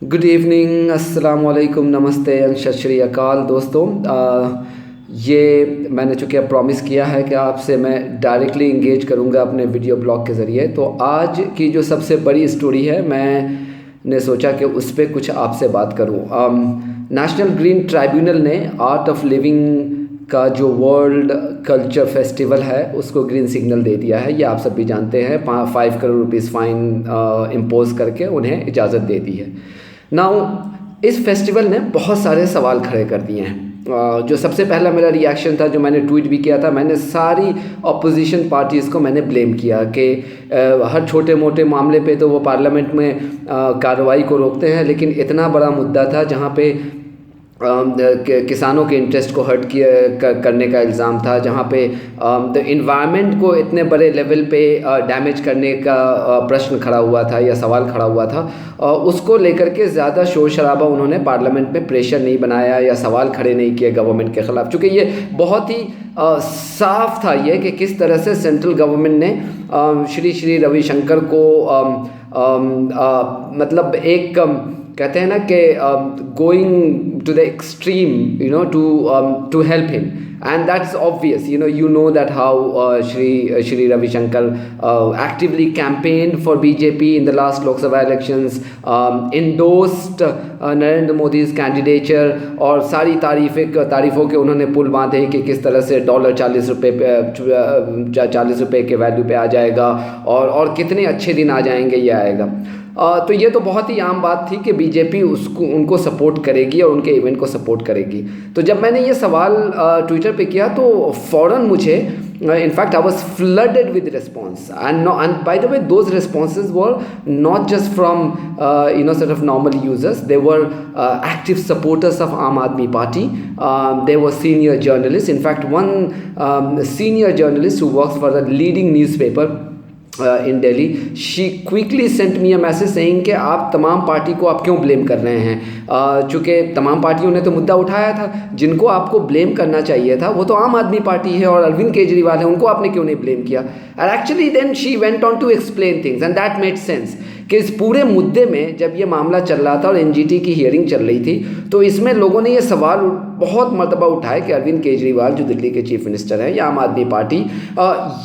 Good evening, अस्सलाम वालेकुम, नमस्ते एंड सत श्री अकाल दोस्तों। ये मैंने चूँकि अब प्रॉमिस किया है कि आपसे मैं डायरेक्टली इंगेज करूँगा अपने वीडियो ब्लॉग के ज़रिए। तो आज की जो सबसे बड़ी स्टोरी है, मैंने सोचा कि उस पर कुछ आपसे बात करूँ। नेशनल ग्रीन ट्राइब्यूनल ने आर्ट ऑफ लिविंग का जो वर्ल्ड कल्चर फेस्टिवल है उसको ग्रीन सिग्नल दे दिया है। ये आप सब भी जानते हैं। 5 करोड़ रुपीज़ फ़ाइन इम्पोज करके उन्हें इजाज़त दे दी है। नाउ इस फेस्टिवल ने बहुत सारे सवाल खड़े कर दिए हैं। जो सबसे पहला मेरा रिएक्शन था, जो मैंने ट्वीट भी किया था, मैंने सारी अपोजिशन पार्टीज़ को मैंने ब्लेम किया कि हर छोटे मोटे मामले पे तो वो पार्लियामेंट में कार्रवाई को रोकते हैं, लेकिन इतना बड़ा मुद्दा था जहाँ पे किसानों के इंटरेस्ट को हर्ट करने का इल्ज़ाम था, जहाँ पे इन्वायरमेंट को इतने बड़े लेवल पे डैमेज करने का प्रश्न खड़ा हुआ था या सवाल खड़ा हुआ था, उसको लेकर के ज़्यादा शोर शराबा उन्होंने पार्लियामेंट में प्रेशर नहीं बनाया या सवाल खड़े नहीं किए गवर्नमेंट के ख़िलाफ़। चूँकि ये बहुत ही साफ था ये कि किस तरह से सेंट्रल गवर्नमेंट ने श्री रविशंकर को मतलब एक कहते हैं ना कि going to the extreme, to help him, and that's obvious. You know that how Shri Ravi Shankar actively campaigned for BJP in the last Lok Sabha elections, endorsed Narendra Modi's candidature, और सारी तारीफ़ों के उन्होंने पुल बांधे कि किस तरह से डॉलर 40 रुपये के वैल्यू पे आ जाएगा और कितने अच्छे दिन आ जाएंगे, ये आएगा। तो ये तो बहुत ही आम बात थी कि बीजेपी उनको सपोर्ट करेगी और उनके इवेंट को सपोर्ट करेगी। तो जब मैंने ये सवाल ट्विटर पे किया तो फ़ौरन मुझे in fact I was flooded with response, and by the way those responses were not just from sort of normal users. They were active supporters of Aam Aadmi Party. They were senior journalists. In fact, one senior journalist who works for a leading newspaper in Delhi, she quickly sent me a message saying कि आप तमाम party को आप क्यों blame कर रहे हैं। चूँकि तमाम पार्टियों ने तो मुद्दा उठाया था, जिनको आपको ब्लेम करना चाहिए था वो तो आम आदमी पार्टी है और अरविंद केजरीवाल है, उनको आपने क्यों नहीं ब्लेम किया। And actually then she went on to explain things and that made sense कि इस पूरे मुद्दे में जब ये मामला चल रहा था और एनजीटी की हियरिंग चल रही थी, तो इसमें लोगों ने ये सवाल बहुत मर्तबा उठाए कि अरविंद केजरीवाल जो दिल्ली के चीफ मिनिस्टर हैं या आम आदमी पार्टी,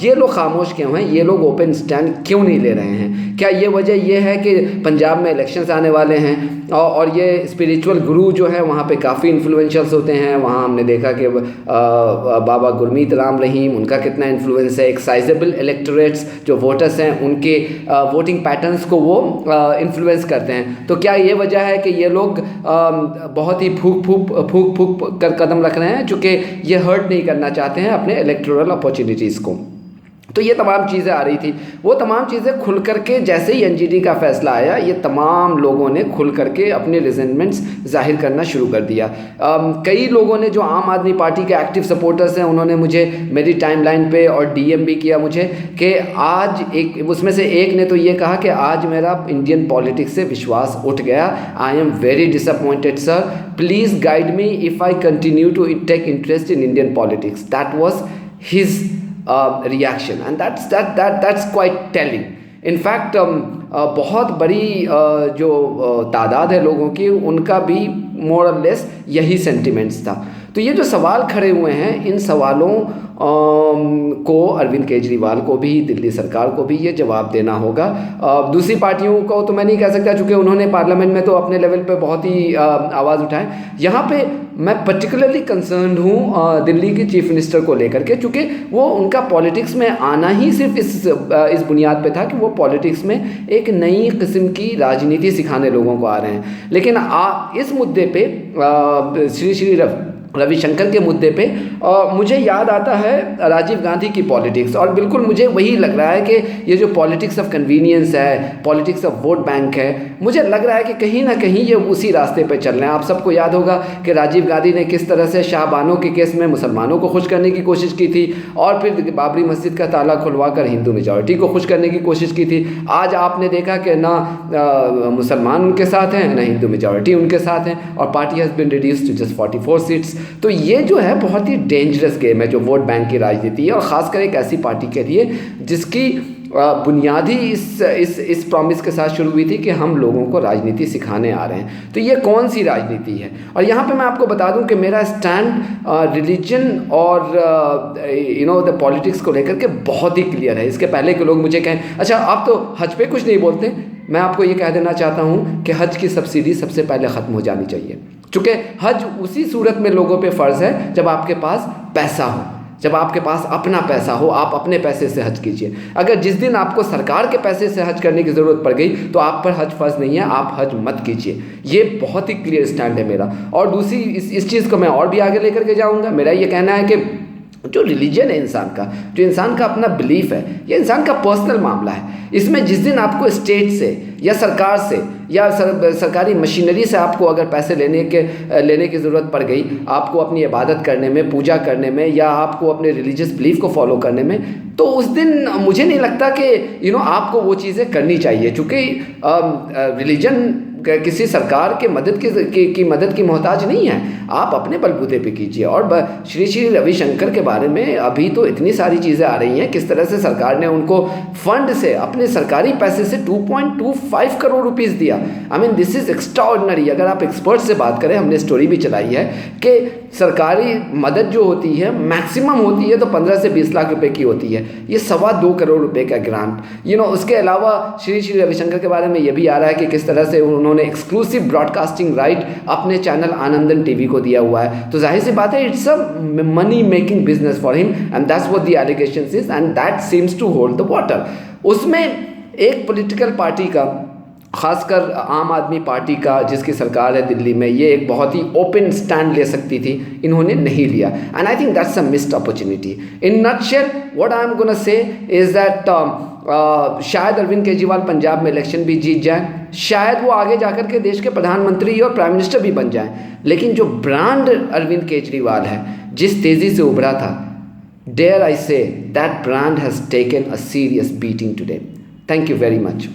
ये लोग खामोश क्यों हैं, ये लोग ओपन स्टैंड क्यों नहीं ले रहे हैं। क्या ये वजह ये है कि पंजाब में इलेक्शंस आने वाले हैं और ये स्पिरिचुअल गुरु जो है वहाँ पे काफ़ी इन्फ्लुएंशियल्स होते हैं। वहाँ हमने देखा कि बाबा गुरमीत राम रहीम, उनका कितना इन्फ्लुएंस है। एक साइजेबल इलेक्टोरेट्स जो वोटर्स हैं उनके वोटिंग पैटर्न्स को वो इन्फ्लुएंस करते हैं। तो क्या ये वजह है कि ये लोग बहुत ही फूक कर कदम रख रहे हैं, चूँकि ये हर्ट नहीं करना चाहते हैं अपने इलेक्टोरल अपॉर्चुनिटीज़ को। तो ये तमाम चीज़ें आ रही थी, वो तमाम चीज़ें खुल करके जैसे ही एनजीटी का फैसला आया, ये तमाम लोगों ने खुल करके अपने रिजेंटमेंट्स जाहिर करना शुरू कर दिया। कई लोगों ने जो आम आदमी पार्टी के एक्टिव सपोर्टर्स हैं, उन्होंने मुझे मेरी टाइमलाइन पे और डीएम भी किया मुझे कि आज उसमें से एक ने तो ये कहा कि आज मेरा इंडियन पॉलिटिक्स से विश्वास उठ गया। I am very disappointed sir, please guide me if I continue to take interest in Indian politics. That was his reaction, and that's quite telling. In fact, बहुत बड़ी जो तादाद है लोगों की, उनका भी मोर और लेस यही सेंटिमेंट्स था। तो ये जो सवाल खड़े हुए हैं, इन सवालों को अरविंद केजरीवाल को भी, दिल्ली सरकार को भी ये जवाब देना होगा। दूसरी पार्टियों को तो मैं नहीं कह सकता, चूँकि उन्होंने पार्लियामेंट में तो अपने लेवल पे बहुत ही आवाज़ उठाए। यहाँ पे मैं पर्टिकुलरली कंसर्न्ड हूँ दिल्ली के चीफ मिनिस्टर को लेकर के, चूँकि वो उनका पॉलिटिक्स में आना ही सिर्फ इस बुनियाद पे था कि वो पॉलिटिक्स में एक नई किस्म की राजनीति सिखाने लोगों को आ रहे हैं। लेकिन इस मुद्दे पे श्री रविशंकर के मुद्दे पे मुझे याद आता है राजीव गांधी की पॉलिटिक्स, और बिल्कुल मुझे वही लग रहा है कि ये जो पॉलिटिक्स ऑफ कन्वीनियंस है, पॉलिटिक्स ऑफ वोट बैंक है, मुझे लग रहा है कि कहीं ना कहीं ये उसी रास्ते पे चल रहे हैं। आप सबको याद होगा कि राजीव गांधी ने किस तरह से शाहबानों के केस में मुसलमानों को खुश करने की कोशिश की थी, और फिर बाबरी मस्जिद का ताला खुलवा कर हिंदू मेजॉरिटी को खुश करने की कोशिश की थी। आज आपने देखा कि ना मुसलमान उनके साथ हैं, ना हिंदू मेजॉरिटी उनके साथ हैं, और party has been reduced to just 44 seats. तो ये जो है बहुत ही डेंजरस गेम है जो वोट बैंक की राजनीति है, और ख़ासकर एक ऐसी पार्टी के लिए जिसकी बुनियादी इस प्रॉमिस के साथ शुरू हुई थी कि हम लोगों को राजनीति सिखाने आ रहे हैं। तो ये कौन सी राजनीति है? और यहाँ पे मैं आपको बता दूं कि मेरा स्टैंड रिलीजन और द पॉलिटिक्स को लेकर के बहुत ही क्लियर है। इसके पहले के लोग मुझे कहें अच्छा आप तो हज पे कुछ नहीं बोलते, मैं आपको ये कह देना चाहता हूँ कि हज की सब्सिडी सबसे पहले ख़त्म हो जानी चाहिए, क्योंकि हज उसी सूरत में लोगों पे फ़र्ज़ है जब आपके पास पैसा हो, जब आपके पास अपना पैसा हो, आप अपने पैसे से हज कीजिए। अगर जिस दिन आपको सरकार के पैसे से हज करने की ज़रूरत पड़ गई तो आप पर हज फ़र्ज़ नहीं है, आप हज मत कीजिए। ये बहुत ही क्लियर स्टैंड है मेरा। और दूसरी इस चीज़ को मैं और भी आगे लेकर के जाऊँगा। मेरा ये कहना है कि जो रिलीजन है इंसान का, जो इंसान का अपना बिलीफ है, ये इंसान का पर्सनल मामला है। इसमें जिस दिन आपको स्टेट से या सरकार से या सरकारी मशीनरी से आपको अगर पैसे लेने की ज़रूरत पड़ गई आपको अपनी इबादत करने में, पूजा करने में, या आपको अपने रिलीजियस बिलीफ को फॉलो करने में, तो उस दिन मुझे नहीं लगता कि आपको वो चीज़ें करनी चाहिए, क्योंकि रिलीजन किसी सरकार के मदद की मदद की मोहताज नहीं है। आप अपने बलबूते पे कीजिए। और श्री श्री रविशंकर के बारे में अभी तो इतनी सारी चीज़ें आ रही हैं, किस तरह से सरकार ने उनको फंड से, अपने सरकारी पैसे से 2.25 करोड़ रुपीस दिया। I mean this is extraordinary. अगर आप एक्सपर्ट से बात करें, हमने स्टोरी भी चलाई है कि सरकारी मदद जो होती है मैक्सिमम होती है तो 15 से 20 लाख रुपए की होती है, ये 2.25 करोड़ रुपए का ग्रांट। उसके अलावा श्री श्री रविशंकर के बारे में ये भी आ रहा है कि किस तरह से उन्होंने एक्सक्लूसिव ब्रॉडकास्टिंग राइट अपने चैनल आनंदन टीवी को दिया हुआ है। तो जाहिर सी बात है it's a money making business for him and that's what the allegations is and that seems to hold the water. उसमें एक पॉलिटिकल पार्टी का, खासकर आम आदमी पार्टी का जिसकी सरकार है दिल्ली में, ये एक बहुत ही ओपन स्टैंड ले सकती थी, इन्होंने नहीं लिया। And I think that's a missed opportunity. In nutshell what I am gonna say is that शायद अरविंद केजरीवाल पंजाब में इलेक्शन भी जीत जाए, शायद वो आगे जाकर के देश के प्रधानमंत्री और प्राइम मिनिस्टर भी बन जाए, लेकिन जो ब्रांड अरविंद केजरीवाल है जिस तेज़ी से उभरा था, dare I say that brand has taken a serious beating today. Thank you very much.